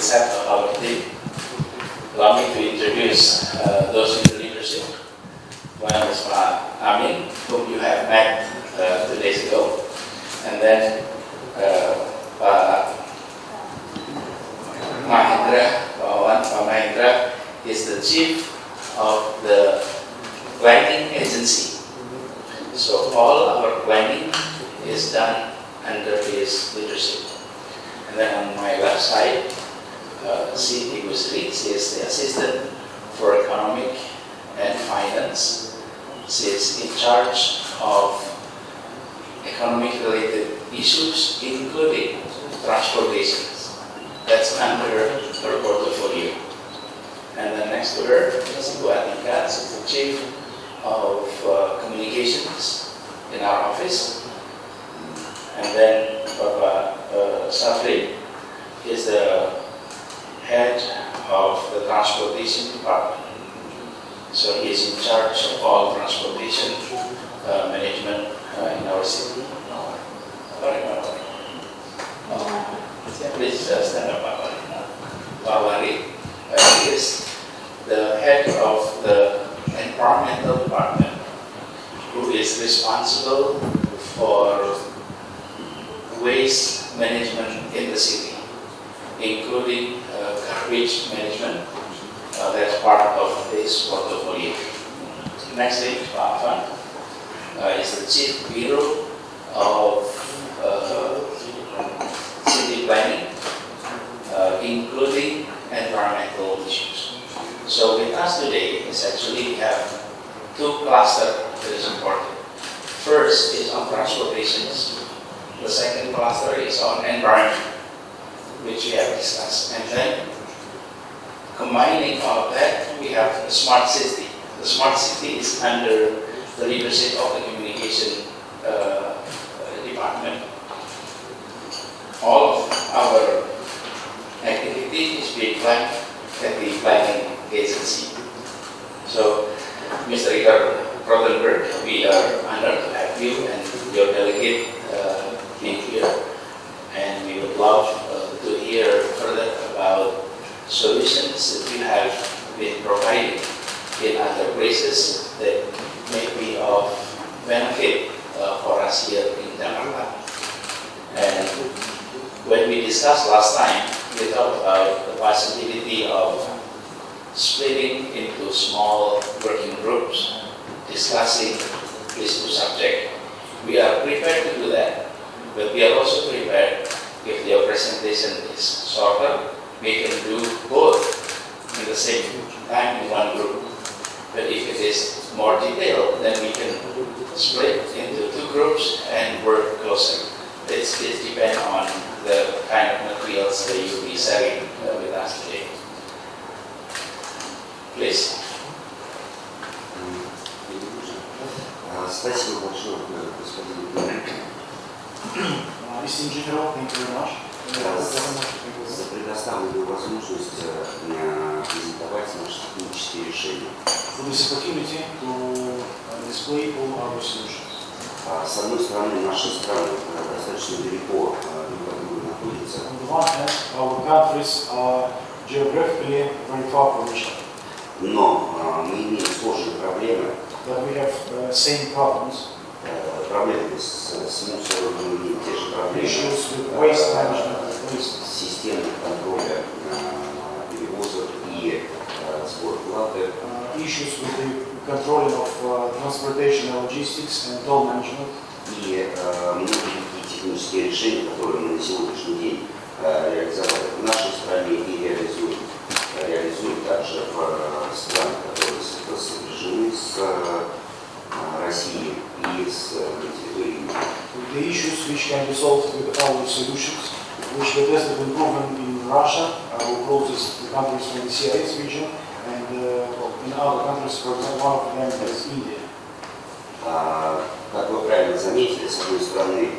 set of our team. Allow me to introduce those in the leadership. One is Amin, whom you have met 2 days ago, and then Mahendra is the chief of the planning agency. So all our planning is done under his leadership. And then on my left side, Ibu Sri, she is the assistant for economic and finance. She is in charge of economic-related issues, including transportation. That's under her portfolio. And then next to her is Ibu Atika, she's the chief of communications in our office. And then Bapak Safri is the head of the transportation department. So he is in charge of all transportation management in our city. Please stand up, Pak Wari. He is the head of the environmental department, who is responsible for waste management in the city, including garbage management. That's part of his portfolio. Next thing, Pak Afan is the chief bureau of city planning, including environmental issues. So with us today is actually we have 2 clusters that is important. First is on transportations. The second cluster is on environment, which we have discussed. And then combining all of that, we have the smart city. The smart city is under the leadership of the communication department. All of our activity is being planned at the planning agency. So, Mr. Richard Rothenberg, we are honored to have you and your delegate being here, and we would love to hear further about solutions that you have been providing in other places that may be of benefit for us here in Jakarta. And when we discussed last time, we talked about the possibility of splitting into small working groups, discussing these 2 subjects. We are prepared to do that, but we are also prepared, if your presentation is shorter, we can do both in the same time in one group. But if it is more detailed, then we can split into 2 groups and work closer. It depends on the kind of materials that you'll be sharing with us today. Please. Спасибо большое, господин Губернатор. Esteemed General, thank you very much. За предоставленную возможность презентовать наши технические решения. For this opportunity to display all our solutions. С одной стороны, наши страны достаточно далеко друг от друга находятся. On the one hand, our countries are geographically very far from each other. Но мы имеем схожие проблемы. But we have same problems. Проблемы с мусором, мы имеем те же проблемы. Issues with waste management, for instance. Системы контроля перевозок и сбор платы. Issues with the controlling of transportation and logistics and toll management. И многие технические решения, которые мы на сегодняшний день реализовали в нашей стране и реализуем также в странах, которые сопряжены с Россией и с территорией. The issues which can be solved with our solutions, which were tested and proven in Russia, our closest countries from the CIS region, and in other countries, for example, one of them is India. Как вы правильно заметили, с одной стороны,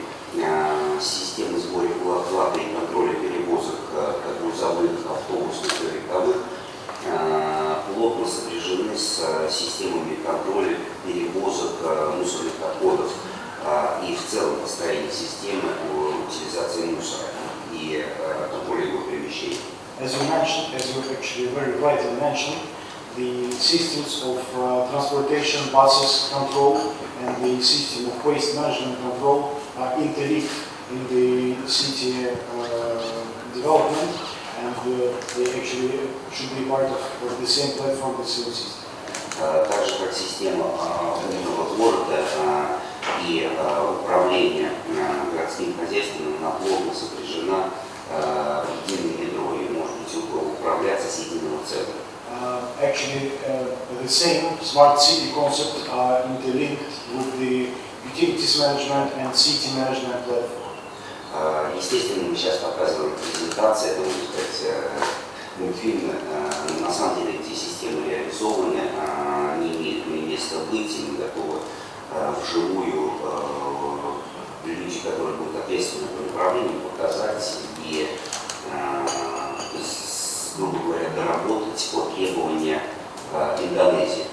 системы сбора платы и контроля перевозок как грузовых, автобусных и легковых плотно сопряжены с системами контроля перевозок мусорных отходов и в целом построение системы по утилизации мусора и контроля его перемещения. As you you mentioned, as you actually very rightly mentioned, the systems of transportation buses control and the system of waste management control are interlinked in the city development, and they actually should be part of the same platform, the same system. Так же, как система умного города и управление городским хозяйством, она плотно сопряжена в единое ядро и может быть управляться с единого центра. Actually, the same smart city concept are interlinked with the utilities management and city management platform. Естественно, мы сейчас показываем презентации, это, можно сказать, мультфильмы. На самом деле эти системы реализованы, они имеют место быть, и мы готовы вживую люди, которые будут ответственны по направлению, показать и, грубо говоря, доработать по требованиям Индонезии.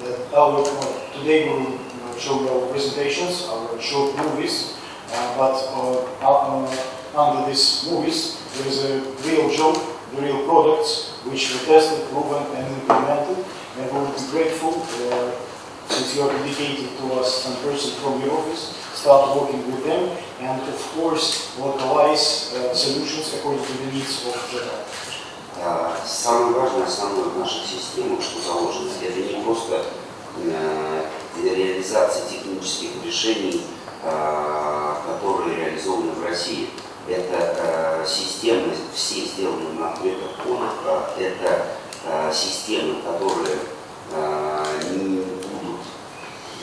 Today we will show you our presentations, our short movies, but under these movies there is a real job, the real products which were tested, proven and implemented, and we will be grateful since you are dedicated to us, some person from your office, start working with them and of course localize solutions according to the needs of Jakarta. Самое важное, основное в наших системах, что заложено, это не просто реализация технических решений, которые реализованы в России. Это системы, все сделаны на открытых кодах, это системы, которые не будут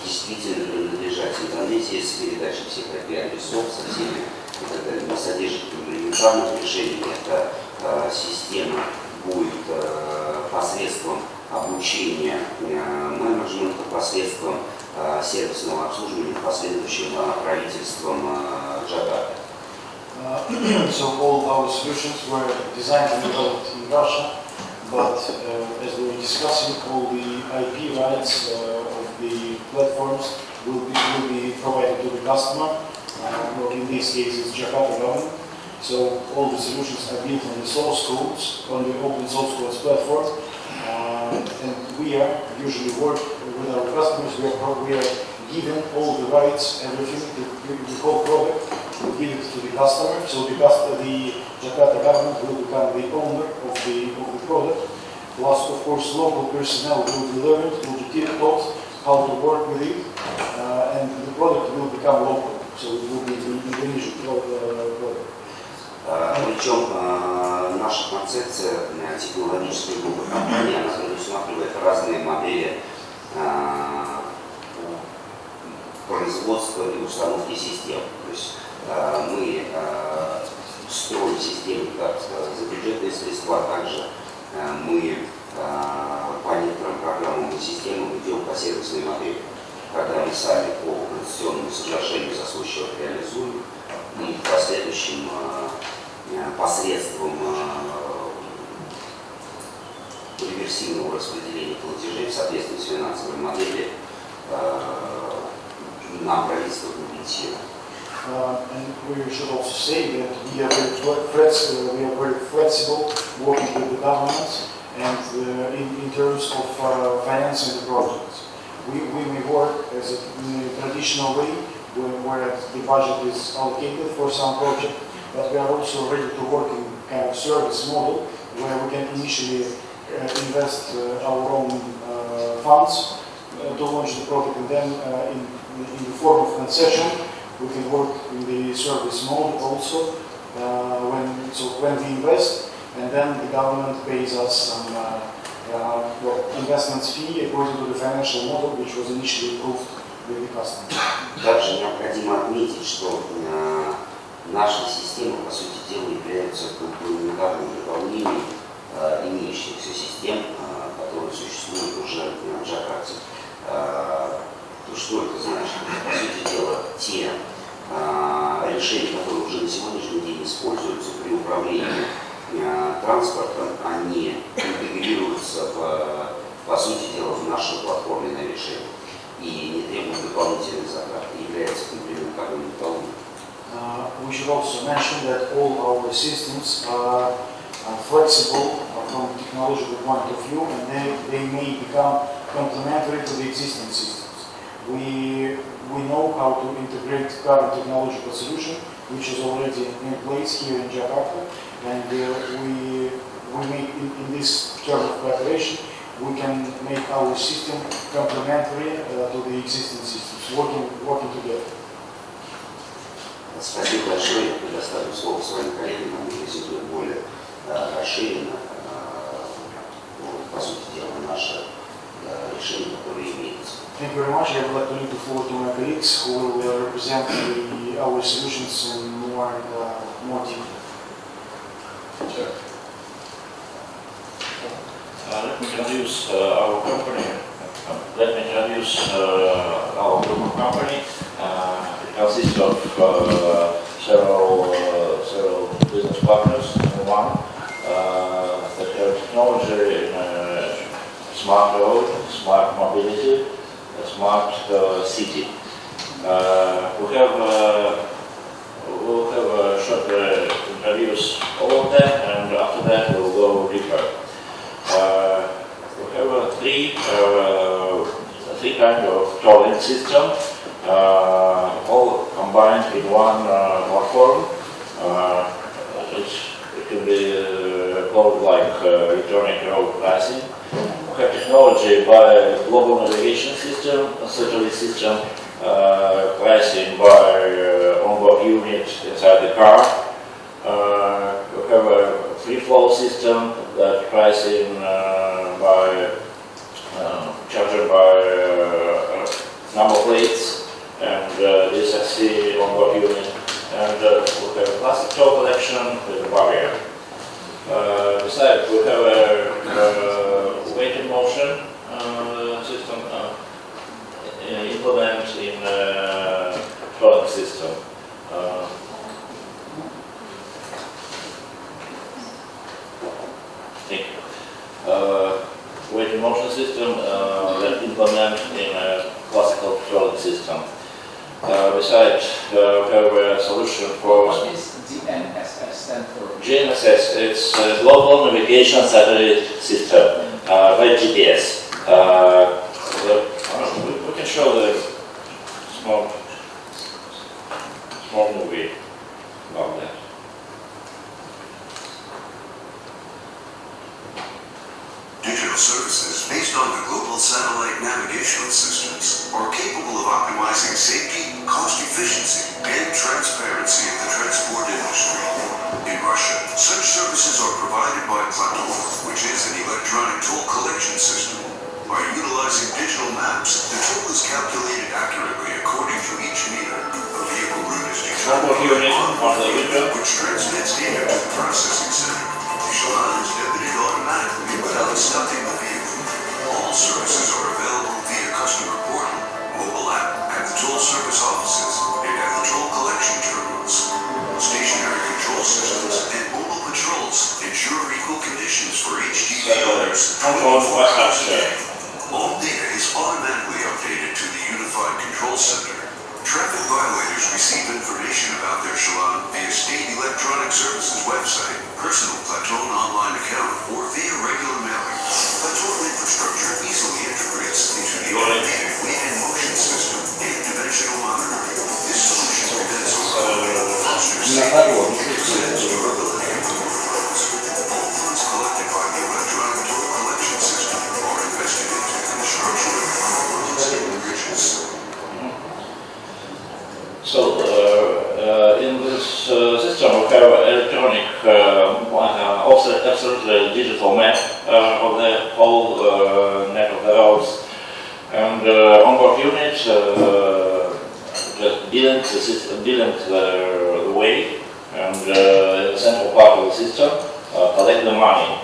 действительно принадлежать Индонезии с передачей всех IP-адресов, со всеми и так далее. Не содержит комплементарных решений. Эта система будет посредством обучения менеджмента, посредством сервисного обслуживания, последующим правительством Джакарты. So all our solutions were designed and developed in Russia, but as we were discussing, all the IP rights of the platforms will be provided to the customer. In this case, it's Jakarta government. So all the solutions are built on the source codes, on the open source codes platform, and we are usually work with our customers. We are given all the rights, everything, the whole product. We give it to the customer, so the Jakarta government will become the owner of the product. Plus, of course, local personnel will be learned, will be taught how to work with it, and the product will become local. So it will be the Indonesian product. Причем наша концепция технологической группы компании, она предусматривает разные модели производства и установки систем. То есть мы строим системы как за бюджетные средства, а также мы по некоторым программам и системам идем по сервисной модели, когда мы сами по концессионному соглашению за свой счет реализуем и в последующем посредством реверсивного распределения платежей в соответствии с финансовой моделью нам правительство компенсирует. And we should also say that we are very flexible working with the government and in terms of financing the projects. We may work as in a traditional way where the budget is allocated for some project, but we are also ready to work in kind of service model where we can initially invest our own funds to launch the project, and then in the form of concession we can work in the service mode also when we invest, and then the government pays us some investments fee according to the financial model which was initially approved with the customer. Также необходимо отметить, что наша система, по сути дела, является комплементарным дополнением имеющихся систем, которые существуют уже в Джакарте. Что это значит? По сути дела, те решения, которые уже на сегодняшний день используются при управлении транспортом, они интегрируются по сути дела в наше платформенное решение и не требуют дополнительных затрат, являются комплементарным дополнением. We should also mention that all our systems are flexible from a technological point of view, and they may become complementary to the existing systems. We know how to integrate current technological solution, which is already in place here in Jakarta, and we make in this term of cooperation, we can make our system complementary to the existing systems, working together. Спасибо большое. Предоставлю слово своим коллегам, они презентуют более расширенно, по сути дела, наше решение, которое имеется. Thank you very much. I would like to leave the floor to my colleagues who will represent our solutions in more detail. Sure. Let me introduce our company. Let me introduce our group of company. It consists of several business partners. One that have technology in smart road, smart mobility, smart city. We'll have a short introduce all of them, and after that we'll go deeper. We have three kind of tolling system, all combined in one platform. It can be called like electronic road pricing. We have technology by global navigation system, satellite system, pricing by onboard unit inside the car. We have a free flow system that pricing by charged by number plates and DSRC onboard unit, and we have a plastic toll collection with a barrier. Besides, we have a weighted motion system implement in tolling system. Weighted motion system that implement in a classical tolling system. Besides, we have a solution for. What is GNSS stand for? GNSS, it's Global Navigation Satellite System by GPS. We can show the small movie about that. Digital services based on the global satellite navigational systems are capable of optimizing safety, cost efficiency, and transparency of the transport industry. In Russia, such services are provided by Platon, which is an electronic toll collection system. By utilizing digital maps, the toll is calculated accurately according to each meter. A vehicle route is determined on the meter, which transmits data to the processing center. The challan is debited automatically without stopping the vehicle. All services are available via customer portal, mobile app, at the toll service offices, and at the toll collection terminals. Stationary control systems and mobile patrols ensure equal conditions for HGV owners 24 hours a day. All data is automatically updated to the Unified Control Center. Traffic violators receive information about their challan via State Electronic Services website, personal Platon online account, or via regular mailing. Platon infrastructure easily integrates into the automated weighted motion system and dimensional monitoring. This solution prevents overloading, fosters safety, and extends durability of toll flows. All funds collected by the electronic toll collection system are invested into the construction of roads and bridges. So, in this system we have electronic, absolutely digital map of the whole net of the roads, and onboard unit just billing the way, and the central part of the system collect the money.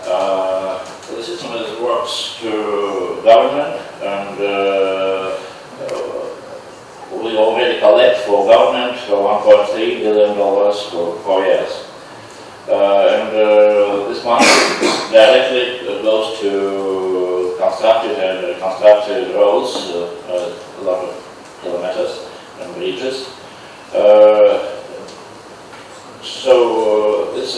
The system works to government, and we already collect for government $1.3 billion for 4 years. And this money directly goes to constructed and constructed roads, a lot of kilometers and bridges. So this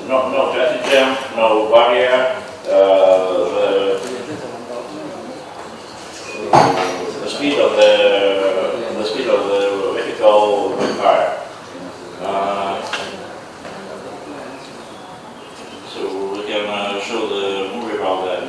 no traffic jam, no barrier. The speed of the vehicle will be higher. So we can show the movie about that.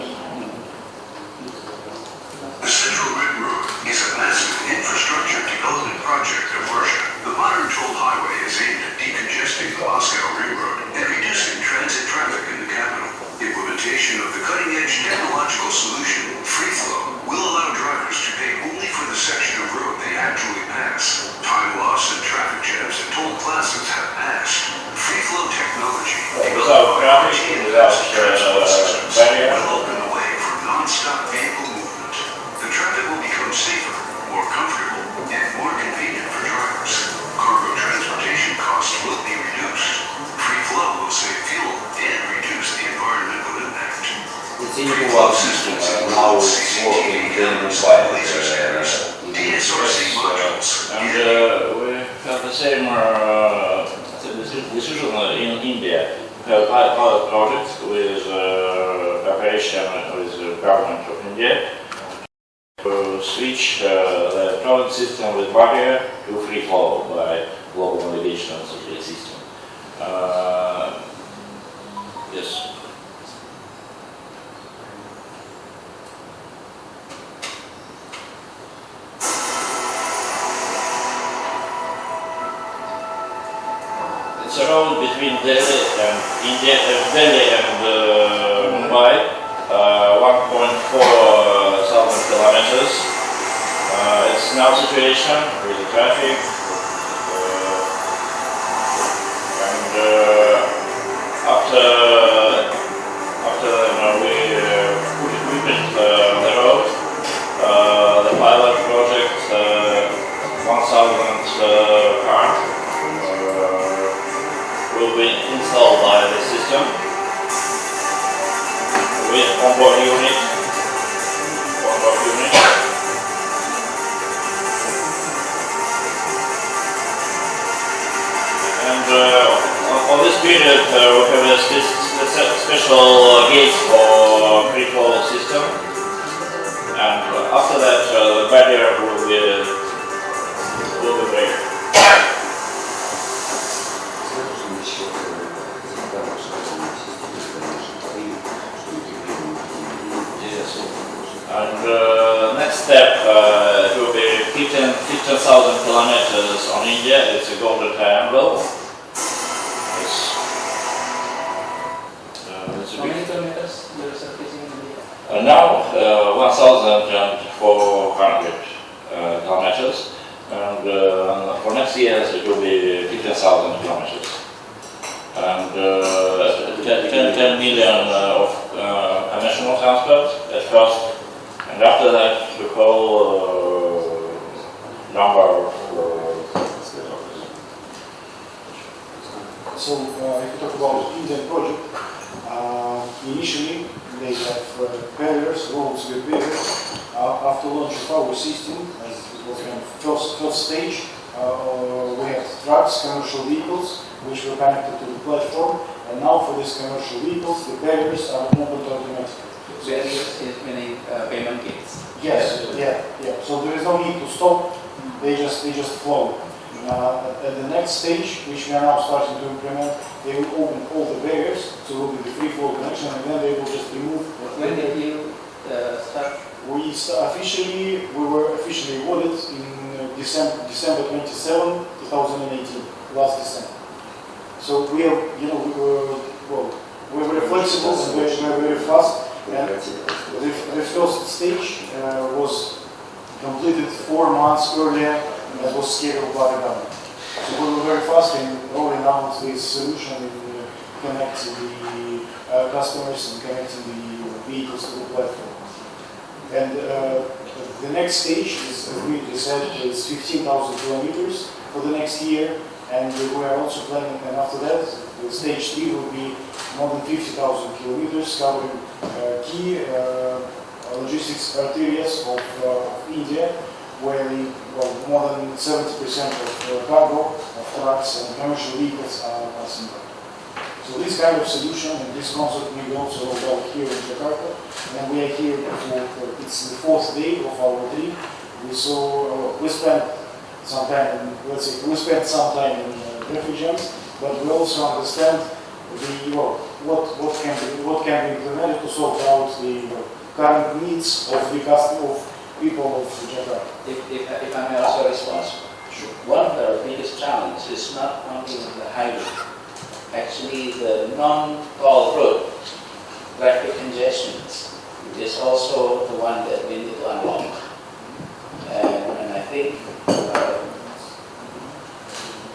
The Central Ring Road is a massive infrastructure development project of Russia. The modern toll highway is aimed at decongesting the Moscow Ring Road and reducing transit traffic in the capital. Implementation of the cutting-edge technological solution, Free Flow, will allow drivers to pay only for the section of road they actually pass. Time loss and traffic jams at toll plazas have passed. Free Flow technology, Without traffic, without transport systems, barrier. will open the way for non-stop vehicle movement. The traffic will become safer, more comfortable, and more convenient for drivers. Cargo transportation costs will be reduced. Free Flow will save fuel and reduce the environmental impact. Оценку вообще, now it's working very well. Laser scanners, DSRC modules, And we have the same decision in India. We have pilot projects with cooperation with the government of India to switch the transit system with barrier to free flow by global navigation system. Yes. It's a road between Delhi and India, Delhi and Mumbai, 1.4 thousand kilometers. It's now situation with the traffic, and after we built the road, the pilot project, 1,000 cars. Will be installed by the system with onboard unit. And on this period, we have a special gate for free flow system. And after that, the barrier will be break. And next step it will be 15,000 kilometers on India. It's a golden triangle. How many kilometers you are surfacing in India? Now 1,400 kilometers, and for next year it will be 15,000 kilometers, and 10 million of national transport at first. And after that, the whole number of So if you talk about Indian project, initially they have barriers, roads with barriers. After launch of our system, as it was kind of first stage, we had trucks, commercial vehicles, which were connected to the platform. And now for these commercial vehicles, the barriers are opened automatically. Barriers is meaning payment gates. Yes, yeah. So there is no need to stop, they just flow. At the next stage, which we are now starting to implement, they will open all the barriers, so it will be the free flow connection, and then they will just remove. When did you start? We were officially awarded in December 27, 2018, last December. So we are, we're very flexible and we're very fast. And the first stage was completed 4 months earlier than was scheduled by the government. So we were very fast in rolling out this solution in connecting the customers and connecting the vehicles to the platform. And the next stage is, as we said, is 15,000 kilometers for the next year. And we are also planning, and after that, stage 3 will be more than 50,000 kilometers, covering key logistics arterias of India, where more than 70% of cargo, of trucks and commercial vehicles are passing by. So this kind of solution and this concept we also rolled out here in Jakarta, and we are here for it's the 4th day of our trip. We spent some time in, refugees, but we also understand what can be implemented to sort out the current needs of the people of Jakarta. If I may also respond, one of the biggest challenges is not only the highway. Actually, the non-toll road traffic congestions is also the one that we need to unlock. And I think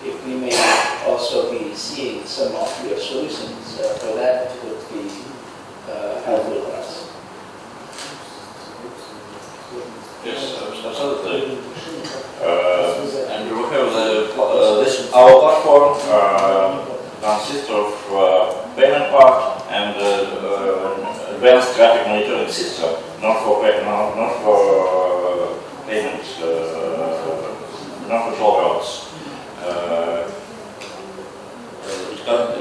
if we may also be seeing some of your solutions for that would be helpful for us. Yes, absolutely. And we have our platform consists of payment part and advanced traffic monitoring system, not for payments, not for toll roads.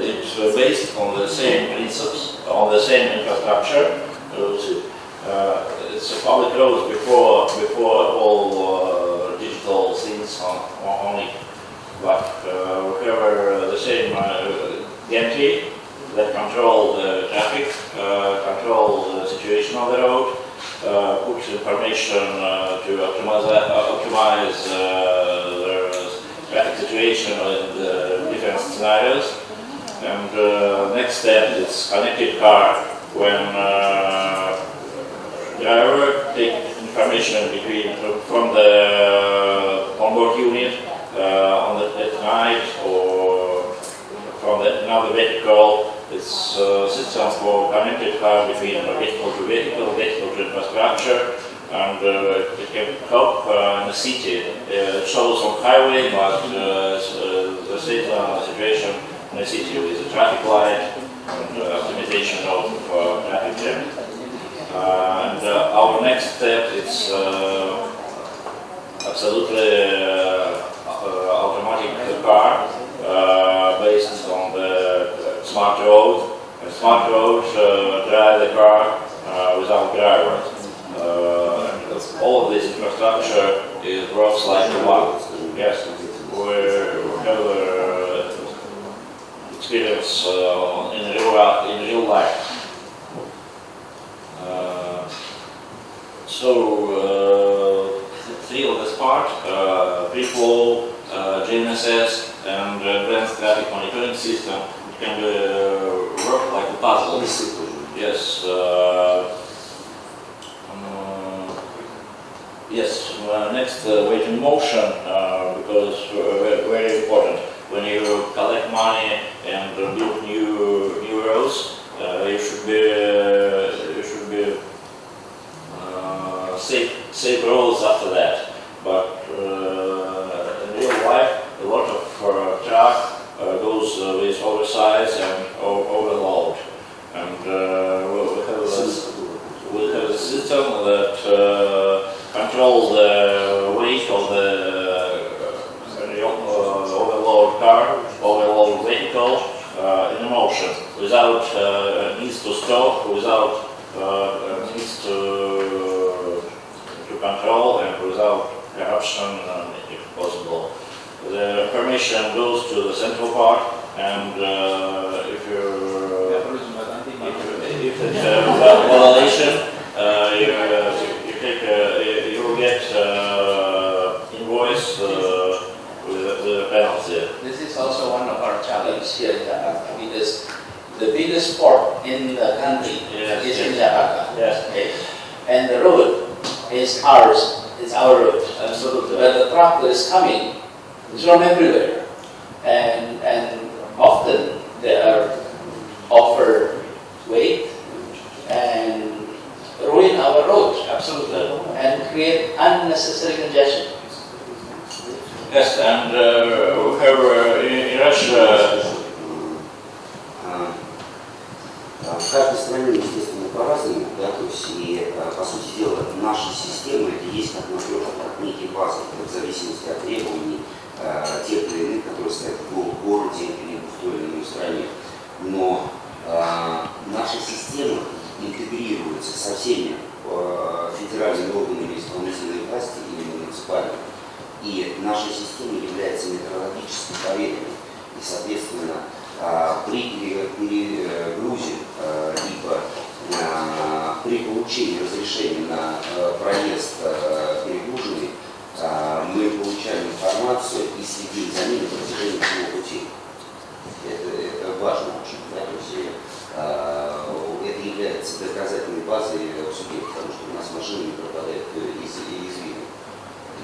It's based on the same principles, on the same infrastructure. It's a public road before all digital things on it. But we have the same gantry that control the traffic, control the situation on the road, put information to optimize the traffic situation in the different scenarios. And next step is connected car. When driver take information from the onboard unit at night or from another vehicle. It's a system for connected car between vehicle to vehicle, vehicle to infrastructure, and it can help in the city. It shows on highway, but the situation in the city with the traffic light and optimization of traffic jam. And our next step is absolutely automatic car based on the smart road. And smart road drive the car without driver. And all of this infrastructure works like one. Yes, we have experience in real life. So three of this part, pre-flow, GNSS, and advanced traffic monitoring system, it can work like a puzzle. Yes. Yes. Next, weight in motion, because very important. When you collect money and build new roads, you should be safe roads after that. But in real life, a lot of truck goes with oversize and overload. And we have a system that controls the weight of the overload car, overload vehicle in motion, without needs to stop, without needs to control, and without corruption, if possible. The information goes to the central part, and if it's a violation, you will get invoice with a penalty. This is also one of our challenges here in Jakarta, because the biggest port in the country is in Jakarta. Yes. Okay. And the road is ours, it's our road. Absolutely. But the truck that is coming is from everywhere. And often they are offered weight and ruin our road. Absolutely. And create unnecessary congestion. Yes, and we have in Russia. В каждой стране, естественно, по-разному, да, то есть, и, по сути дела, наша система, это есть как некий пазл, в зависимости от требований тех или иных, которые стоят в городе или в той или иной стране. но наша система интегрируется со всеми федеральными органами исполнительной власти или муниципальными. И наша система является метрологически проверенной. И, соответственно, при перегрузе либо при получении разрешения на проезд перегруженный, мы получаем информацию и следим за ними на протяжении всего пути. Это важно очень. Да? То есть, это является доказательной базой в суде, потому что у нас машины не пропадают из виду.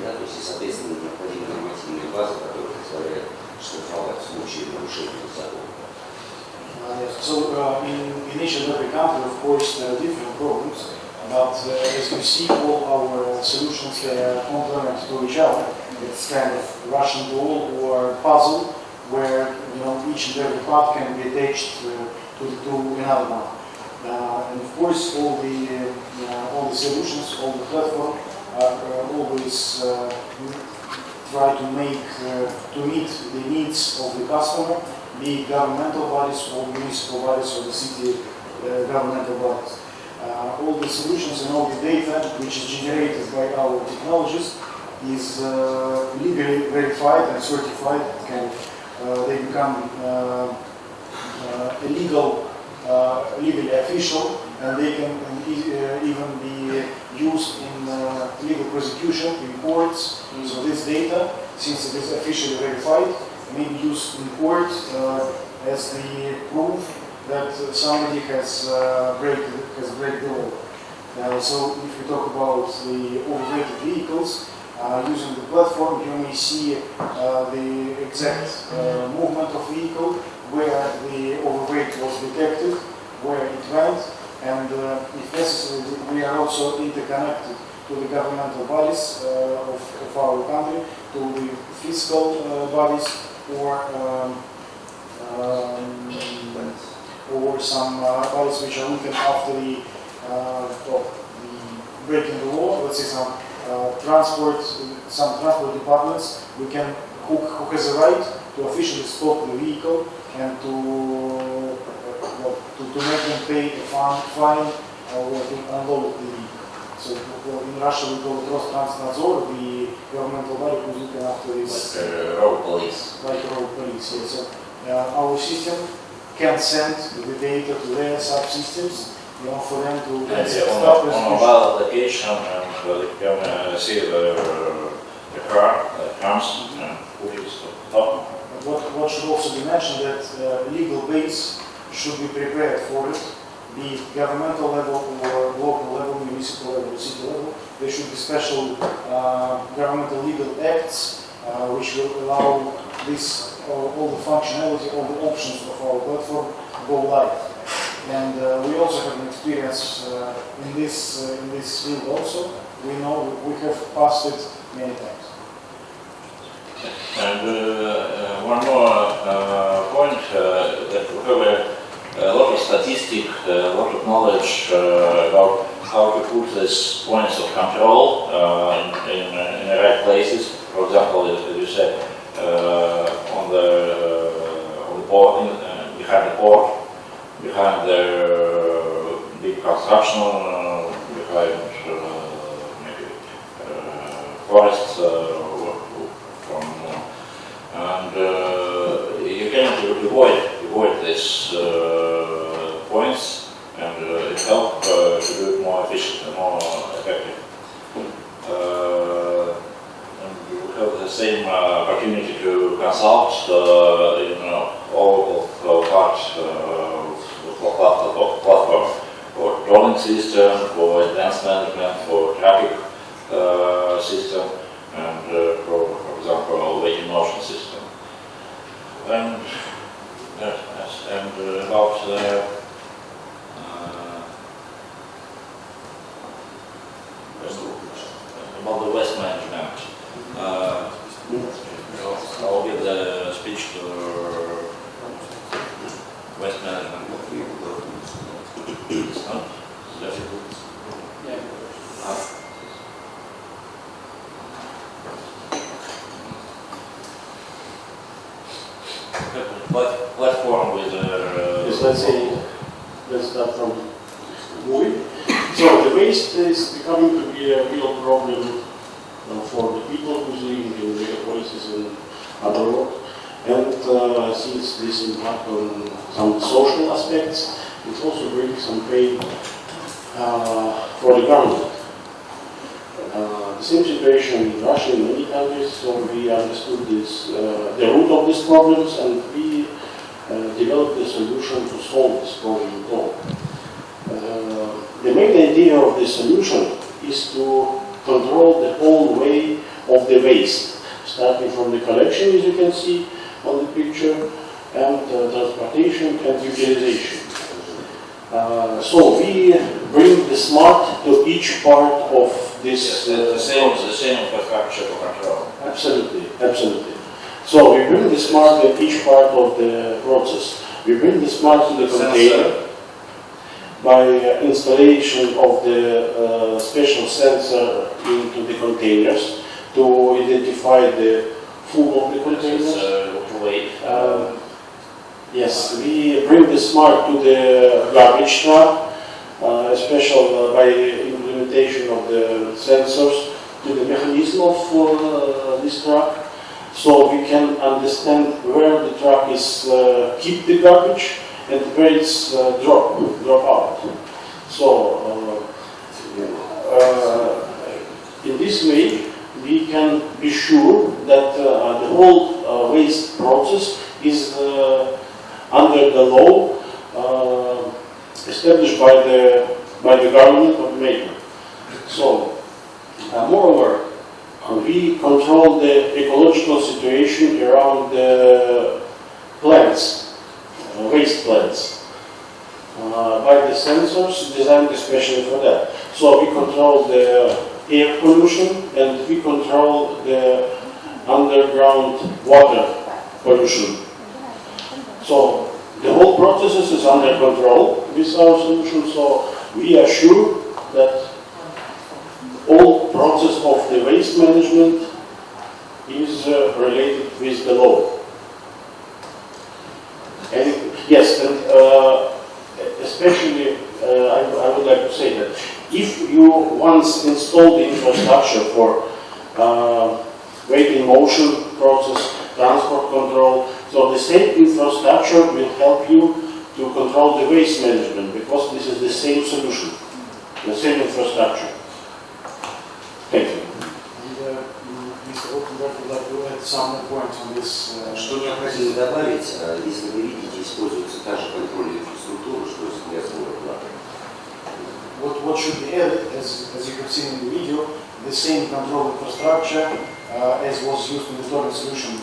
Да? То есть, соответственно, необходима нормативная база, которая позволяет штрафовать в случае нарушения закона. So in each and every country, of course, there are different problems, but as you see, all our solutions they are complement to each other. It's kind of Russian doll or puzzle where each and every part can be attached to another one. And of course, all the solutions, all the platform are always try to make to meet the needs of the customer, be it governmental bodies or municipal bodies or the city governmental bodies. All the solutions and all the data which is generated by our technologies is legally verified and certified. They become legally official, and they can even be used in legal prosecution in courts. So this data, since it is officially verified, may be used in court as the proof that somebody has break the law. So if we talk about the overweighted vehicles, using the platform, you may see the exact movement of vehicle, where the overweight was detected, where it went, and if necessary, we are also interconnected to the governmental bodies of our country, to the fiscal bodies, or some bodies which are looking after the breaking the law. Let's say some transport departments, who has a right to officially stop the vehicle and to make them pay a fine or to unload the vehicle. So in Russia we call it Rostranspnadzor, the governmental body who's looking after this. Like road police. Like road police, yes. So our system can send the data to their subsystems, for them to stop on a mobile application, and they can see the car that comes and push it stop. What should also be mentioned that legal base should be prepared for it, be it governmental level or local level, municipal level, city level. There should be special governmental legal acts which will allow this all the functionality, all the options of our platform go live. And we also have an experience in this field also. We know we have passed it many times. And one more point, that we have a lot of statistics, a lot of knowledge about how to put these points of control in the right places. For example, as you said, on the port, behind the port, behind the big construction, behind maybe forests, and you cannot avoid these points, and it helps to do it more efficient and more effective. And you have the same opportunity to consult all of parts of the platform, for tolling system, for advanced management, for traffic system, and for example, waiting motion system. And yes, and about the waste management. I'll give the speech to waste management. It's not difficult. Platform with let's start from moving. So the waste is becoming to be a real problem for the people who live in megapolises and abroad. And since this impact on some social aspects, it also brings some pain for the government. The same situation in Russia and many countries, so we understood this, the root of these problems, and we developed a solution to solve this problem at all. The main idea of the solution is to control the whole way of the waste, starting from the collection, as you can see on the picture, and transportation and utilization. So we bring the smart to each part of this. The same infrastructure to control. Absolutely, absolutely. So we bring the smart to each part of the process. We bring the smart to the container by installation of the special sensor into the containers to identify the full of the containers. Yes, we bring the smart to the garbage truck, especially by implementation of the sensors to the mechanism of this truck, so we can understand where the truck is keep the garbage and where it's drop out. So in this way, we can be sure that the whole waste process is under the law established by the government of Maker. So, moreover, we control the ecological situation around the plants, waste plants, by the sensors designed especially for that. So we control the air pollution and we control the underground water pollution. So the whole process is under control with our solution, so we are sure that all process of the waste management is related with the law. And yes, and especially I would like to say that if you once install the infrastructure for weight in motion process, transport control, so the same infrastructure will help you to control the waste management, because this is the same solution, the same infrastructure. Thank you. And Mr. Rottenberg would like to add some more points on this. Что необходимо добавить, если вы видите, используется та же контрольная инфраструктура, что и для сбора платы. What should be added, as you have seen in the video, the same control infrastructure as was used in the storage solution.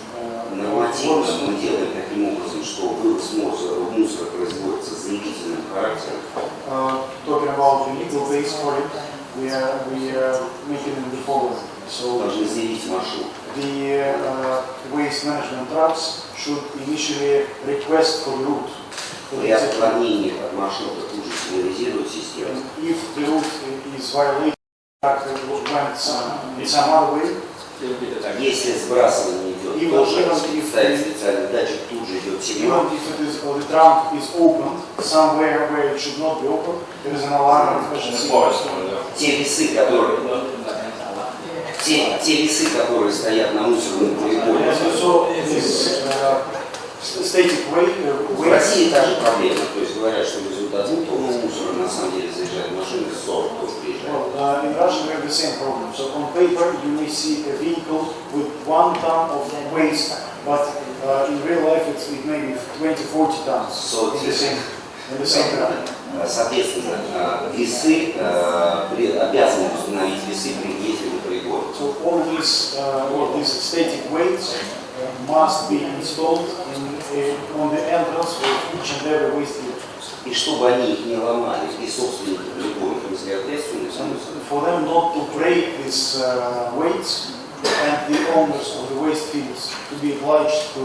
Нормативно мы делаем таким образом, что вывоз мусора производится заявительным характером. Talking about the legal base for it, we are making it the following. So Должны заявить маршрут. the waste management trucks should initially request for the route. При отклонении от маршрута тут же сигнализирует система. And if the route is violated, went in some other way, Если сбрасывание идет, тоже ставит специальный датчик, тут же идет сигнал. even if it is, the trunk is opened somewhere where it should not be opened, there is an alarm. Те весы, которые стоят на мусорном полигоне. So this static way. В России та же проблема. То есть говорят, что везут 1 тонну мусора, на самом деле заезжает машина 40 тоже приезжает. Well, in Russia we have the same problem. So on paper you may see a vehicle with 1 ton of waste, but in real life it may be 20-40 tons. So in the same truck. Соответственно, весы обязаны установить весы при въезде на полигон. So all these static weights must be installed on the entrance of each and every waste field. И чтобы они их не ломали, и собственники полигонов несли ответственность. For them not to break these weights, and the owners of the waste fields to be obliged to.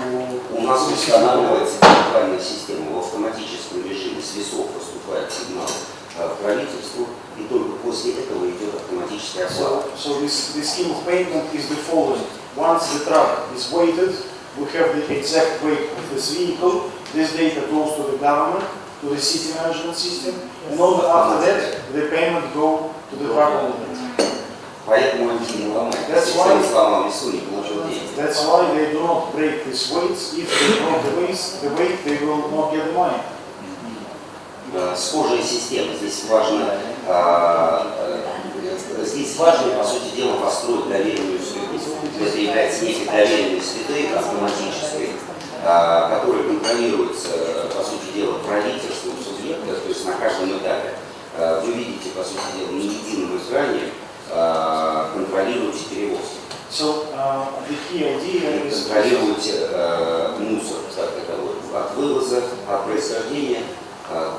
У нас устанавливается центральная система в автоматическом режиме, с весов поступает сигнал в правительству, и только после этого идет автоматическая оплата. So the scheme of payment is the following. Once the truck is weighted, we have the exact weight of this vehicle. This data goes to the government, to the city management system, and only after that the payment go to the car owner. Поэтому они не ломают. That's Если why- сами сломал весу, не получил денег. That's why they do not break these weights. If they break the weight, they will not get the money. Схожая система. Здесь важно, по сути дела, построить доверенную среду. Это является некой доверенной средой автоматической, которая контролируется, по сути дела, правительством субъекта, то есть на каждом этапе. Вы видите, по сути дела, на едином экране контролируете перевозки. So the key idea is Контролируете мусор, как таковой, от вывоза, от происхождения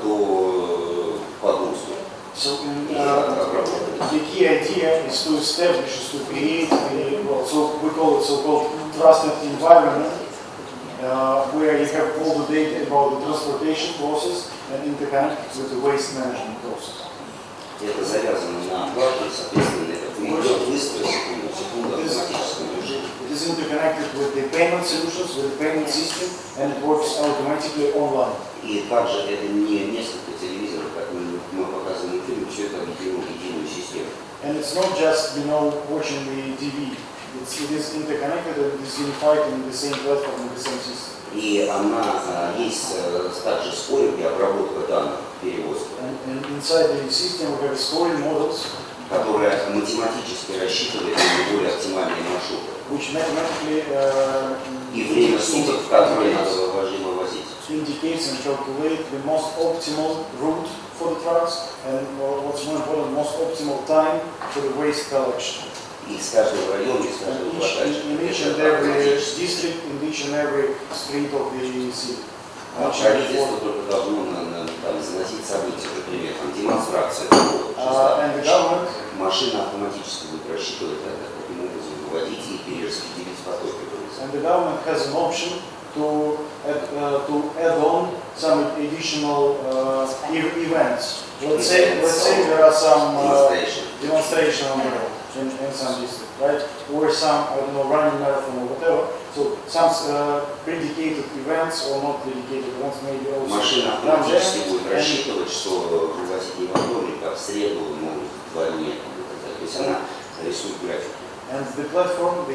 до погрузки. so the key idea is to establish, is to create so we call it so-called trusted environment where you have all the data about the transportation process and interconnect with the waste management process. Это завязано на оплату, соответственно, это идет быстро, секунду автоматическом режиме. It is interconnected with the payment solutions, with the payment system, and it works automatically online. И также это не несколько телевизоров, как мы показываем в фильме, все это объединено в единую систему. And it's not just, watching the TV. It is interconnected and it is unified in the same platform, in the same system. И она есть также скоринг и обработка данных перевозки, And inside the system we have scoring models которая математически рассчитывает наиболее оптимальные маршруты which mathematically и время суток, в которое надо вывозить. indicates and calculate the most optimal route for the trucks and what's more important, most optimal time for the waste collection. И из каждого района, из каждого квартальчика. In each and every district, in each and every street of the city. Правительство только должно там заносить события, например, там, демонстрация, And the government машина автоматически будет рассчитывать каким образом выводить и перераспределить потоки. And the government has an option to add on some additional events. Let's say there are some demonstration on the road in some district, right? Or some, running marathon or whatever. So some dedicated events or not dedicated events maybe also. Машина автоматически будет рассчитывать, что вывозить не во вторник, а в среду, в 2 дня. То есть она рисует график. And the platform, the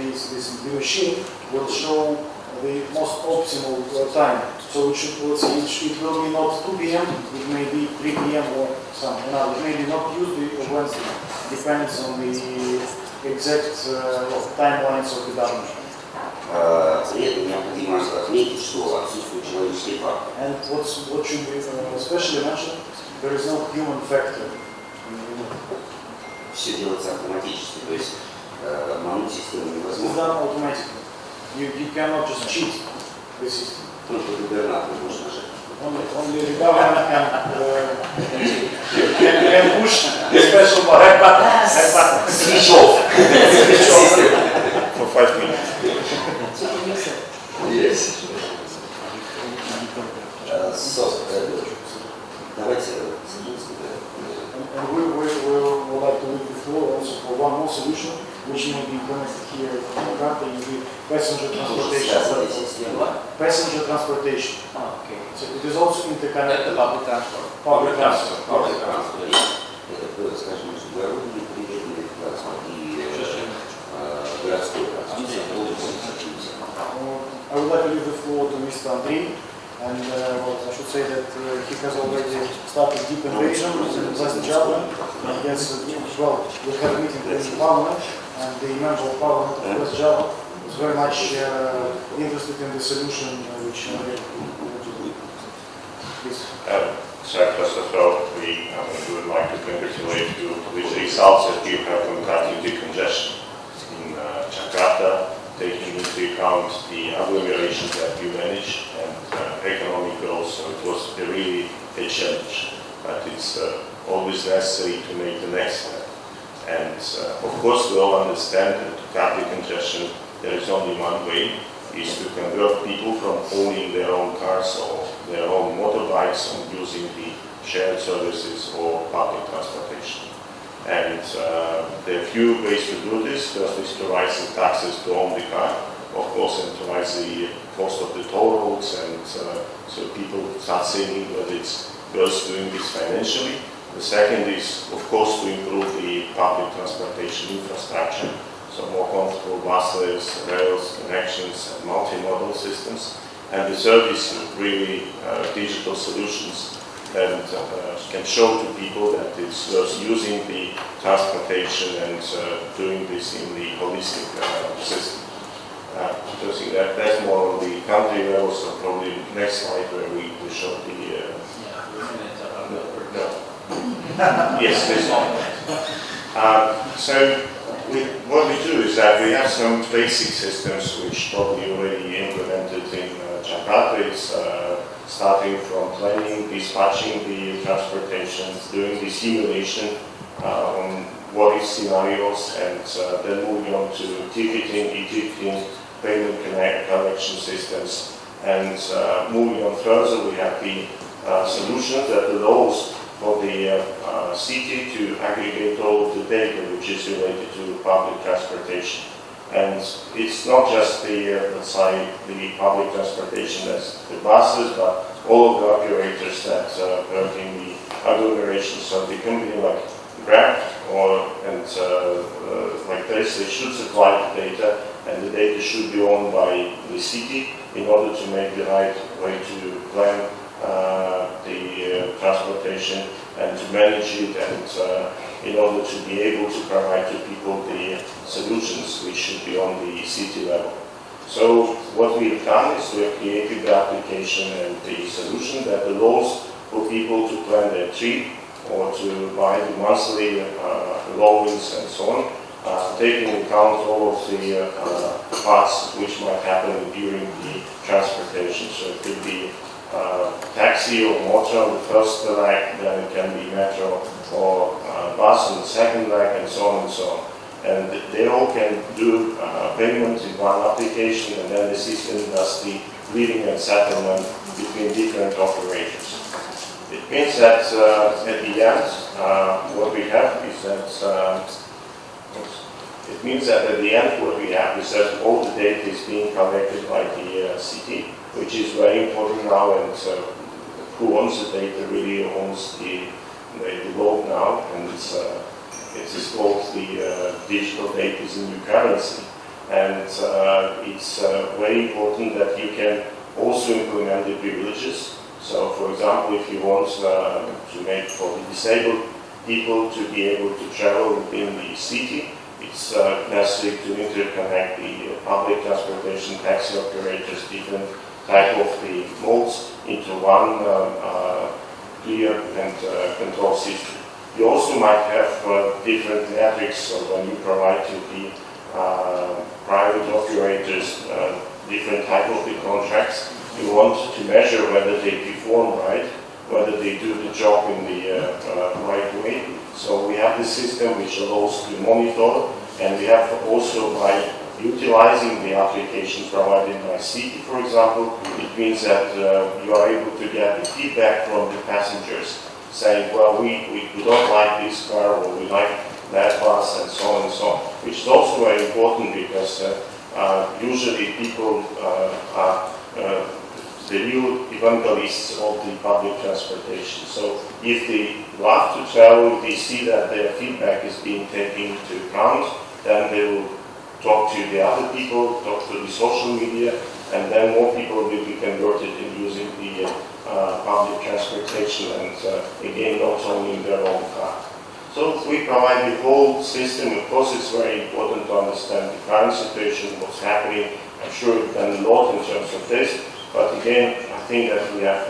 machine, will show the most optimal time. So it will be not 2 p.m., it may be 3 p.m. or something. It may be not Tuesday or Wednesday. Depends on the exact timelines of the government. При этом необходимо отметить, что отсутствует человеческий фактор. And what should be especially mentioned, there is no human factor. Все делается автоматически, то есть обмануть систему It's невозможно. done automatically. You cannot just cheat the system. Только губернатор может нажать. Only the government can push the special button. Switch off. For 5 minutes. Yes. Давайте And we would like to leave the floor also for one more solution, which may be implemented here in Jakarta in the passenger transportation. Passenger transportation. Okay. So it is also interconnected. Public transport. Public transport. это, скажем, междугородний приведенный транспорт и городской транспорт. I would like to leave the floor to Mr. Andrei, and I should say that he has already started deep invasion in West Java. And yes, we had a meeting in Parliament, and the member of Parliament of West Java was very much interested in the solution which please. So first of all, we would like to congratulate you with the results that you have on cutting decongestion in Jakarta, taking into account the agglomeration that you manage and economic growth. So it was really a challenge, but it's always necessary to make the next step. And of course, we all understand that to cut decongestion, there is only one way, is to convert people from owning their own cars or their own motorbikes and using the shared services or public transportation. And there are few ways to do this. First is to raise the taxes to own the car, of course, and to raise the cost of the toll roads, and so people start saving, whether it's first doing this financially. The second is, of course, to improve the public transportation infrastructure, so more comfortable buses, rails, connections, and multimodal systems. And the third is really digital solutions that can show to people that it's worth using the transportation and doing this in the holistic system. I think that's more on the country level, so probably next slide where we show the... Yes, this one. So what we do is that we have some basic systems which probably already implemented in Jakarta. It's starting from planning, dispatching the transportation, doing the simulation on what is scenarios, and then moving on to ticketing, e-ticketing, payment collection systems, and moving on further, we have the solution that allows for the city to aggregate all of the data which is related to public transportation. And it's not just the, let's say, the public transportation as the buses, but all of the operators that work in the agglomeration. So the company like Grab like this, they should supply the data, and the data should be owned by the city in order to make the right way to plan the transportation and to manage it, and in order to be able to provide to people the solutions which should be on the city level. So what we've done is we have created the application and the solution that allows for people to plan their trip or to buy the monthly allowance and so on, taking into account all of the parts which might happen during the transportation. So it could be taxi or motor on the first leg, then it can be metro or bus on the second leg, and so on and so on. And they all can do payment in one application, and then the system does the billing and settlement between different operators. It means that at the end, what we have is that all the data is being collected by the city, which is very important now, and who owns the data really owns the globe now, and it is called the digital data is a new currency. And it's very important that you can also implement the privileges. So, for example, if you want to make for the disabled people to be able to travel within the city, it's necessary to interconnect the public transportation, taxi operators, different type of the modes into one clear and control system. You also might have different metrics, so when you provide to the private operators different type of the contracts, you want to measure whether they perform right, whether they do the job in the right way. So we have this system which allows to monitor, and we have also, by utilizing the application provided by city, for example, it means that you are able to get the feedback from the passengers, saying, well, we don't like this car, or we like that bus, and so on and so on, which is also very important because usually people are the real evangelists of the public transportation. So if they love to travel, if they see that their feedback is being taken into account, then they will talk to the other people, talk to the social media, and then more people will be converted in using the public transportation, and again, not only in their own car. So we provide the whole system. Of course, it's very important to understand the current situation, what's happening. I'm sure we've done a lot in terms of this, but again, I think that we have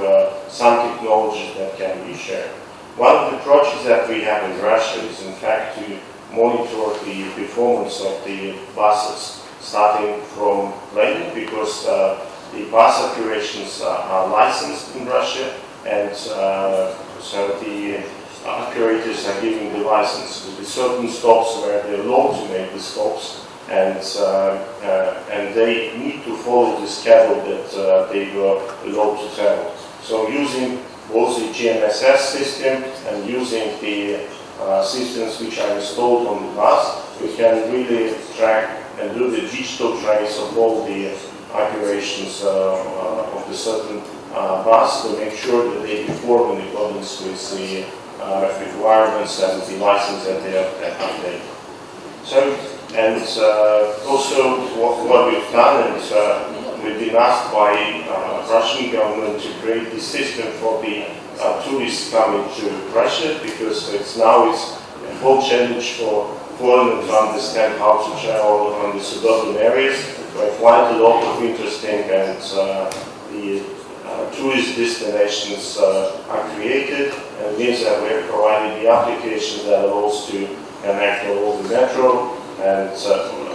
some technologies that can be shared. One of the projects that we have in Russia is, in fact, to monitor the performance of the buses, starting from planning, because the bus operations are licensed in Russia, and so the operators are giving the license to certain stops where they're allowed to make the stops, and they need to follow the schedule that they were allowed to travel. So using both the GNSS system and using the systems which are installed on the bus, we can really track and do the digital trace of all the operations of the certain bus to make sure that they perform in accordance with the requirements and the license that they have obtained. So, and also what we've done is we've been asked by Russian government to create this system for the tourists coming to Russia, because it's a whole challenge for foreigners to understand how to travel on the suburban areas, where quite a lot of interesting and the tourist destinations are created, and means that we have provided the application that allows to connect all the metro and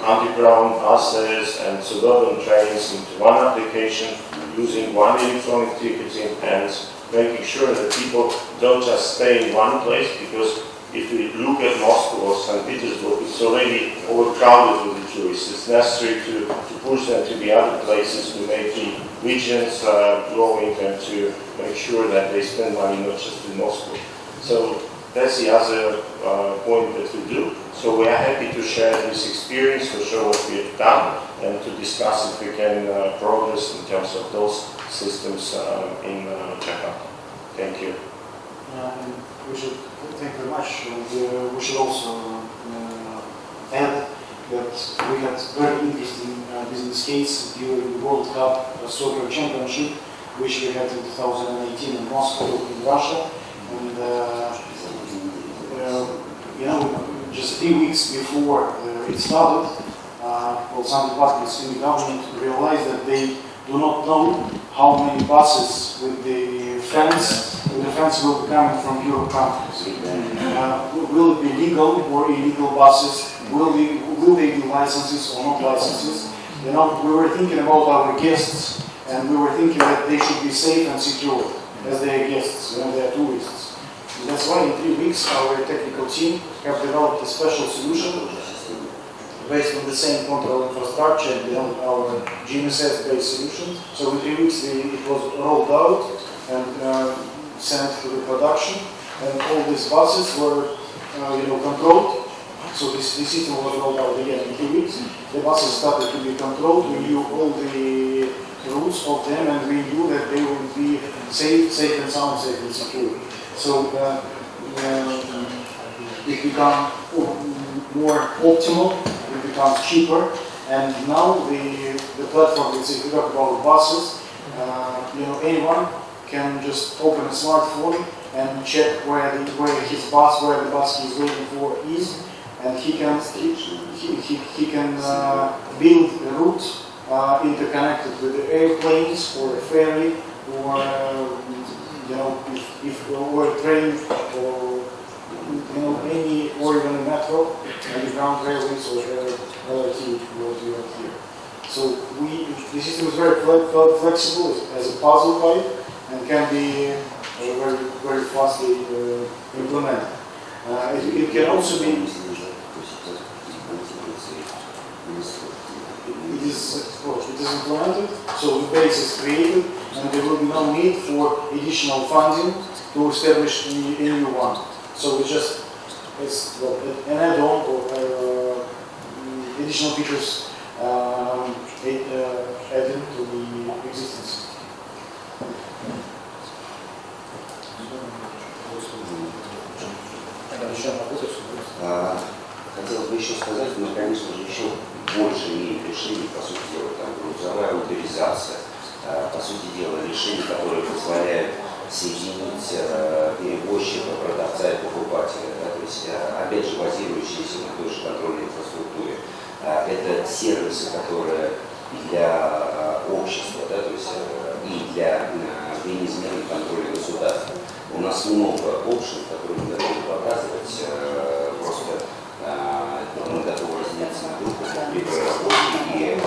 underground buses and suburban trains into one application, using one electronic ticketing and making sure that people don't just stay in one place, because if we look at Moscow or St. Petersburg, it's already overcrowded with the tourists. It's necessary to push them to the other places, to make the regions growing, and to make sure that they spend money not just in Moscow. So that's the other point that we do. So we are happy to share this experience, to show what we have done, and to discuss if we can progress in terms of those systems in Jakarta. Thank you. Thank you very much. And, we should also add that we had very interesting business case during the World Cup Soccer Championship, which we had in 2018 in Moscow, in Russia. And just a few weeks before it started, some departments in the government realized that they do not know how many buses with the fence will be coming from Europe countries. Will it be legal or illegal buses? Will they be licenses or not licenses? We were thinking about our guests, and we were thinking that they should be safe and secure as they are guests, they are tourists. And that's why in 3 weeks our technical team have developed a special solution based on the same control infrastructure and our GNSS-based solution. So in 3 weeks it was rolled out and sent to the production, and all these buses were controlled. So this system was rolled out again in 3 weeks. The buses started to be controlled. We knew all the routes of them, and we knew that they would be safe and sound, safe and secure. So it becomes more optimal, it becomes cheaper, and now the platform, if you talk about buses, anyone can just open a smartphone and check where the bus he's waiting for is, and he can build a route interconnected with the airplanes or a ferry or or a train or or even a metro, underground railways or LRT what you have here. So the system is very flexible as a puzzle pipe, and can be very, very fastly implemented. It can also be, it is implemented, so the base is created, and there will be no need for additional funding to establish a new one. So it's an add-on or additional features added to the existing system. Хотелось бы еще сказать, мы, конечно же, еще больше имеем решений, по сути дела, там, грузовая моторизация, по сути дела, решения, которые позволяют соединить перевозчика, продавца и покупателя, да, то есть, опять же, базирующиеся на той же контрольной инфраструктуре. Это сервисы, которые для общества, да, то есть и для неизменного контроля государства. У нас много опций, которые мы готовы показывать, просто мы готовы разделиться на группы при проработке и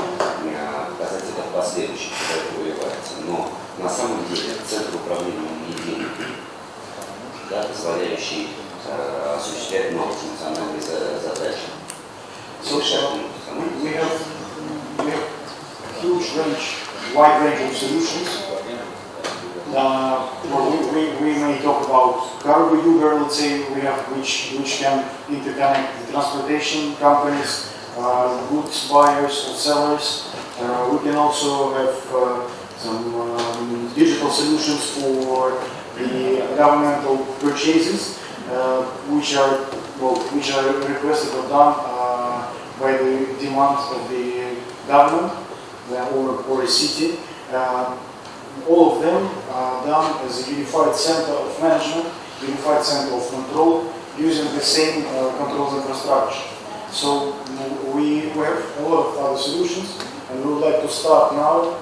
показать это в последующем, когда это выявляется. Но на самом деле центр управления денег, да, позволяющий осуществлять многофункциональные задачи. So we have huge wide range of solutions. We may talk about cargo Uber, let's say, we have which can interconnect the transportation companies, goods buyers and sellers. We can also have some digital solutions for the governmental purchases, which are requested or done by the demand of the government or a city. All of them are done as a unified center of management, unified center of control, using the same controls infrastructure. So we have a lot of other solutions, and we would like to start now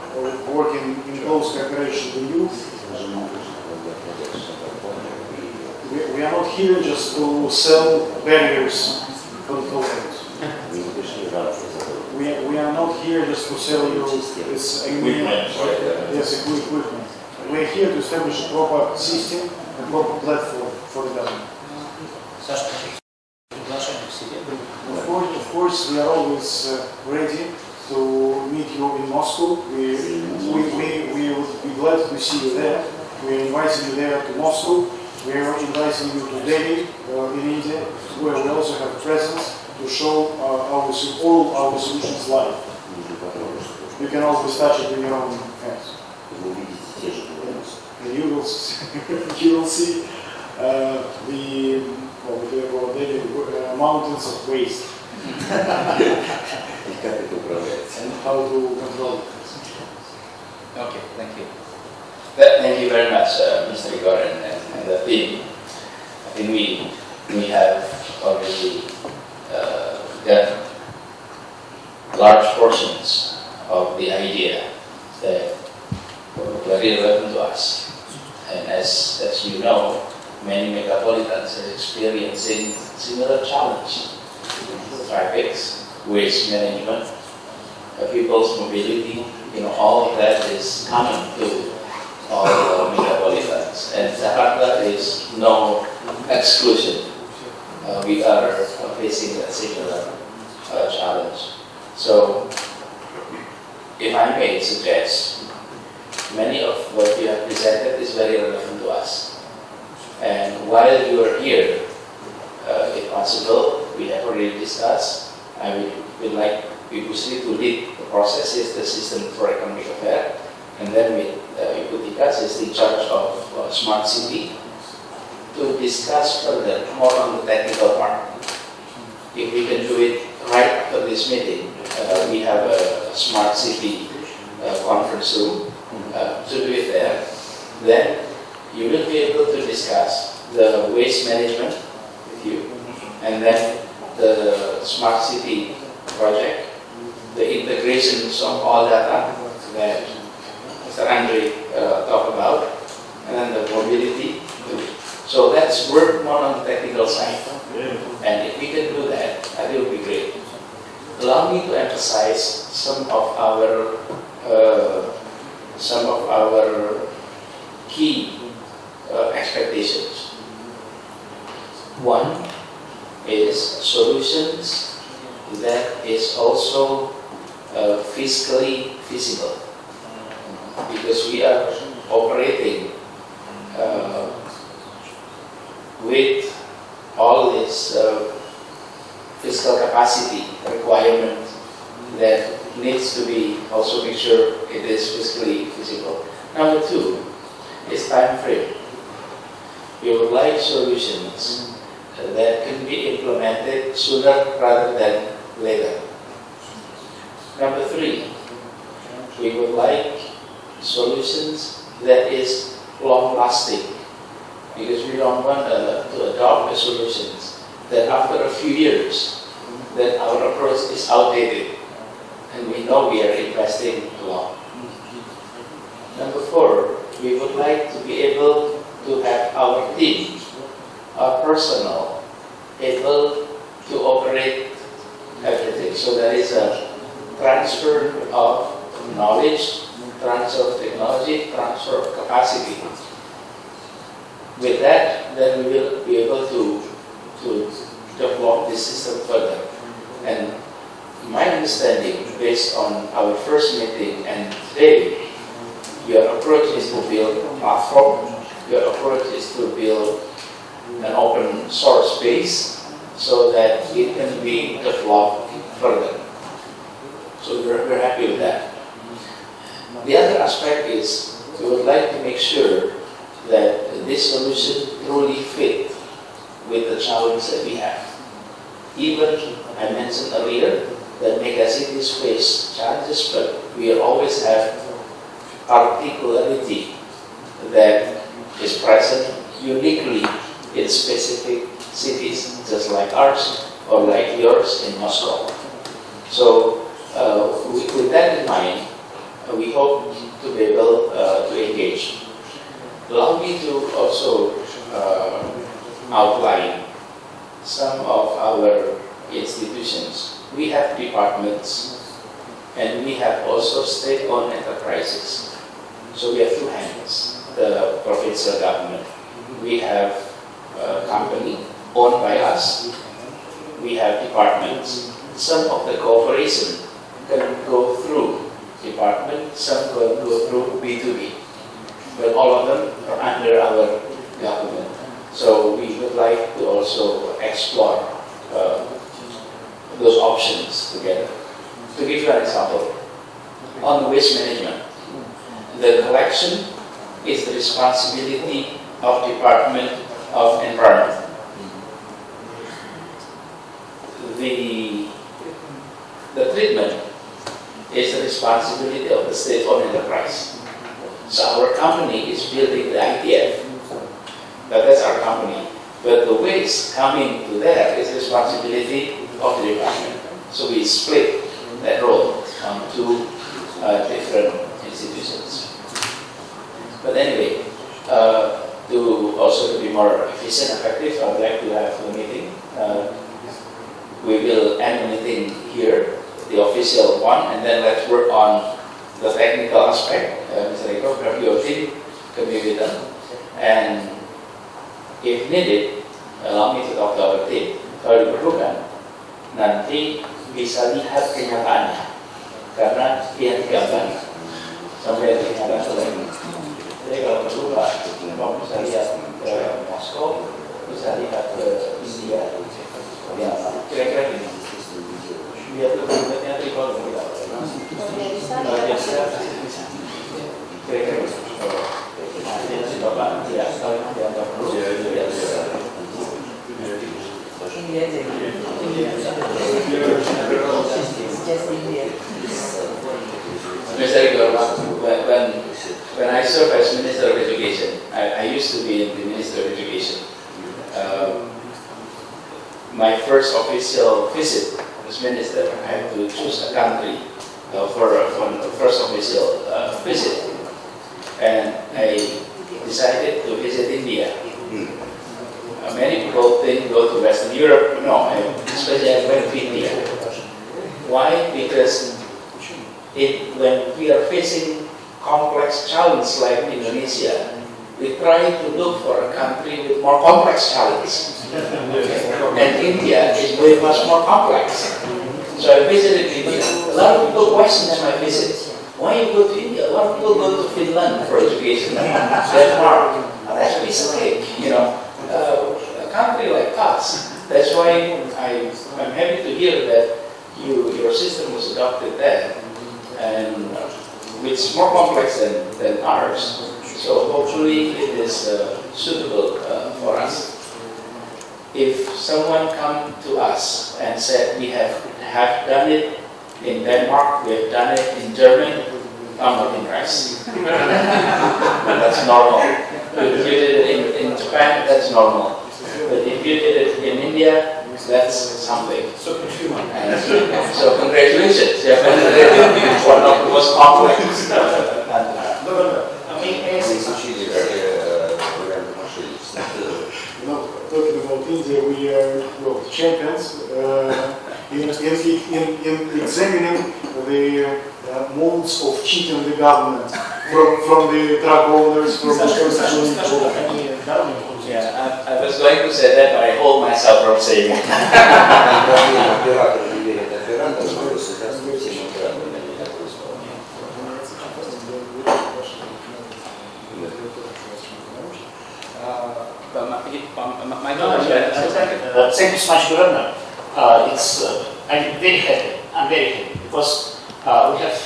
working in close cooperation with you. We are not here just to sell barriers for the tokens. We are not here just to sell you this equipment. We are here to establish a proper system, a proper platform for the government. Of course, we are always ready to meet you in Moscow. We would be glad to see you there. We are inviting you there to Moscow. We are inviting you to Delhi in India, where we also have presence to show all our solutions live. You can always touch it with your own hands. And you will see the mountains of waste and how to control it. Okay, thank you. Thank you very much, Mr. Igor and the team. I think we have already got large portions of the idea that were very relevant to us. And as you know, many metropolitans are experiencing similar challenge. Traffic, waste management, people's mobility, all of that is common to all metropolitans. And Jakarta is no exclusion. We are facing a similar challenge. So, if I may suggest, many of what you have presented is very relevant to us. And while you are here, if possible, we have already discussed, I would like Ibu Sri to lead the processes, the system for economic affairs, and then with Ibu Tika is in charge of smart city, to discuss further more on the technical part. If we can do it right after this meeting, we have a smart city conference room to do it there. Then you will be able to discuss the waste management with you, and then the smart city project, the integrations of all data that Mr. Andre talked about, and then the mobility. So let's work more on the technical side. And if we can do that, that will be great. Allow me to emphasize some of our key expectations. One is solutions that is also fiscally feasible, because we are operating with all this fiscal capacity requirement that needs to be also make sure it is fiscally feasible. Number two is time frame. We would like solutions that can be implemented sooner rather than later. Number three, we would like solutions that is long-lasting, because we don't want to adopt the solutions that after a few years, that our approach is outdated, and we know we are investing long. Number four, we would like to be able to have our team, our personnel, able to operate everything. So there is a transfer of knowledge, transfer of technology, transfer of capacity. With that, then we will be able to develop this system further. And my understanding, based on our first meeting and today, your approach is to build a platform, your approach is to build an open source base so that it can be developed further. So we're happy with that. The other aspect is we would like to make sure that this solution truly fit with the challenge that we have. Even, I mentioned earlier, that megacities face challenges, but we always have particularity that is present uniquely in specific cities, just like ours or like yours in Moscow. So, with that in mind, we hope to be able to engage. Allow me to also outline some of our institutions. We have departments and we have also state-owned enterprises. So we have two hands, the provincial government. We have a company owned by us. We have departments. Some of the cooperation can go through department, some can go through B2B. But all of them are under our government. So we would like to also explore those options together. To give you an example, on waste management, the collection is the responsibility of Department of Environment. The treatment is the responsibility of the state-owned enterprise. So our company is building the ITF. That's our company. But the waste coming to there is the responsibility of the department. So we split that role on two different institutions. But anyway, to be more efficient and effective, I would like to have a meeting. We will end the meeting here, the official one, and then let's work on the technical aspect. Mr. Rekam, have your team can be with them. And if needed, allow me to talk to our team. Kalau diperlukan, nanti bisa lihat kenyataannya. Karena dia gambar sampai kelihatan selain. Jadi kalau perlu Pak, Bapak bisa lihat ke Moskow, bisa lihat ke India. Ya, kira-kira gini. Lihat ke bentuknya tripod kita. Kalau dia bisa, kira-kira gini. Nanti Bapak tidak sekali diantar dulu. Mr. When I served as Minister of Education, I used to be in the Minister of Education. My first official visit as Minister, I had to choose a country for the first official visit. And I decided to visit India. Many people think go to Western Europe. No, especially I went to India. Why? Because when we are facing complex challenges like Indonesia, we try to look for a country with more complex challenges. And India is way much more complex. So I visited India. A lot of people question my visit. Why you go to India? A lot of people go to Finland for education. Denmark. That's a piece of cake, you know. A country like us. That's why I'm happy to hear that your system was adopted there, and it's more complex than ours. So hopefully it is suitable for us. If someone come to us and said we have done it in Denmark, we have done it in Germany, I'm not impressed. That's normal. If you did it in Japan, that's normal. But if you did it in India, that's something. So congratulations. You have done it one of the most complex. Talking about India, we are champions in examining the modes of cheating the government from the drug owners, from the Yeah, I was going to say that, but I hold myself from saying it. Thank you so much, Governor. I'm very happy. Because we have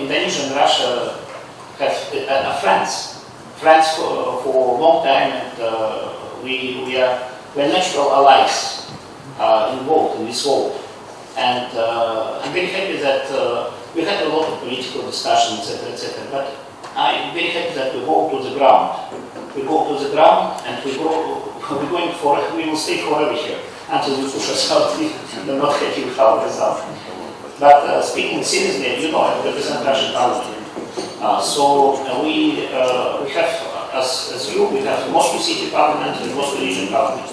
Indonesia and Russia have friends for a long time, and we are natural allies involved in this world. And I'm very happy that we had a lot of political discussion, etc. But I'm very happy that we go to the ground. We go to the ground, and we will stay forever here until you push us out. We're not happy with our result. But speaking seriously, you know, I represent Russian parliament. So we have, as you, we have Moscow City Parliament and Moscow Region Parliament.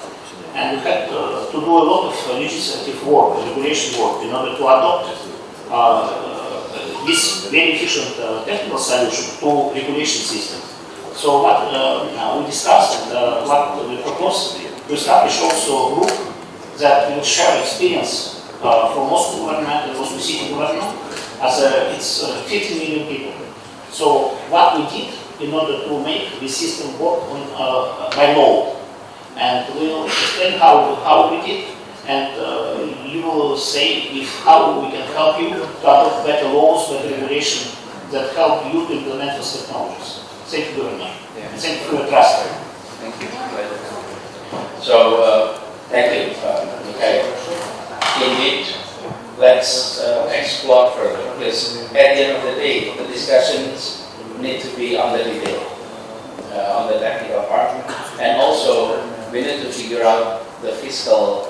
And we had to do a lot of legislative work, regulation work, in order to adopt this very efficient technical solution to regulation system. So what we discussed and what we proposed, we established also a group that will share experience from Moscow government and Moscow City government, as it's 50 million people. So what we did in order to make the system work on, by law, and we will explain how we did, and you will say how we can help you to adopt better laws, better regulation that help you to implement those technologies. Thank you very much. Yeah. Thank you for your trust. Thank you. So, thank you, Mikhail. Indeed, let's explore further, because at the end of the day, the discussions need to be on the detail, on the technical part, and also we need to figure out the fiscal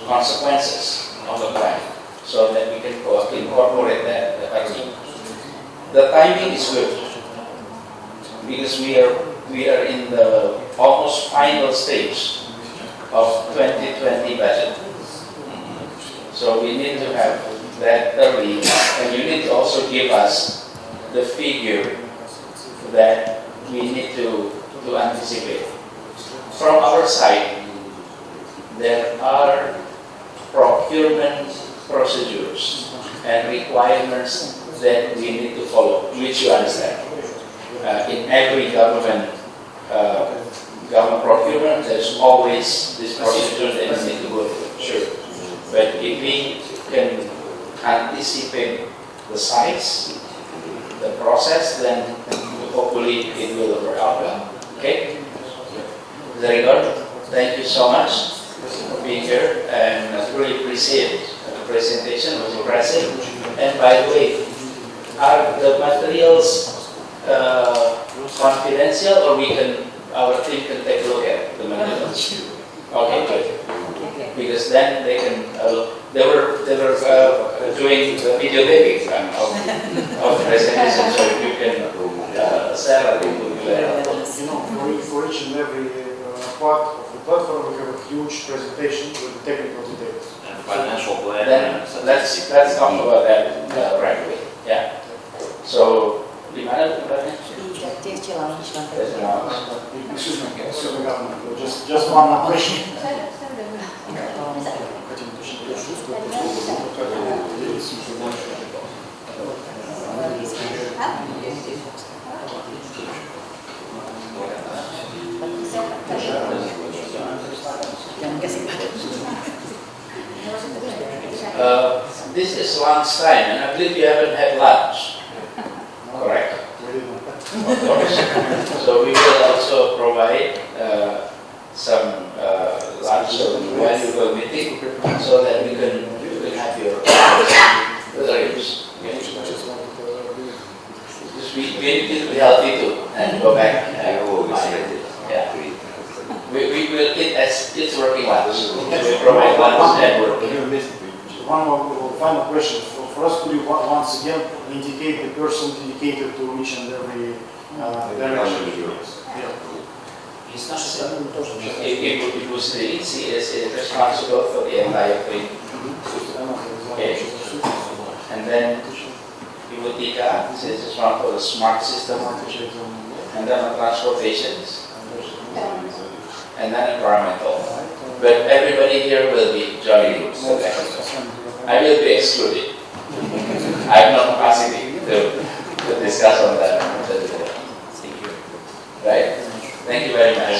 consequences of the plan so that we can incorporate that early. The timing is good because we are in the almost final stage of 2020 budget. So we need to have that early, and you need to also give us the figure that we need to anticipate. From our side, there are procurement procedures and requirements that we need to follow, which you understand. In every government procurement, there's always this procedure that you need to go through. Sure. But if we can anticipate the size, the process, then hopefully it will work out well. Okay? Very good. Thank you so much for being here, and I really appreciate the presentation. It was impressive. And by the way, are the materials confidential, or our team can take a look at the materials? Okay, good. Because then they can, they were doing the videotaping of the presentation, so if you can sell it, it would be very helpful. You know, for each and every part of the platform, we have a huge presentation with the technical details. And financial plan. Then let's talk about that right away. Yeah. So, gimana tempatnya? Excuse me, Governor, just one question. This is lunchtime, and I believe you haven't had lunch. Correct? Of course. So we will also provide some lunch valuable meeting so that you can have your reviews. We need to be healthy too and go back. Yeah. We will eat as it's working lunch. We provide lunch and working. One more final question. For us, could you once again indicate the person dedicated to each and every direction? Yeah. It was the ECS responsible for the entire thing. Okay. And then Ibutika is responsible for the smart system, and then the transportations, and then environmental. But everybody here will be joining the technical. I will be excluded. I have no capacity to discuss on that. Right? Thank you very much.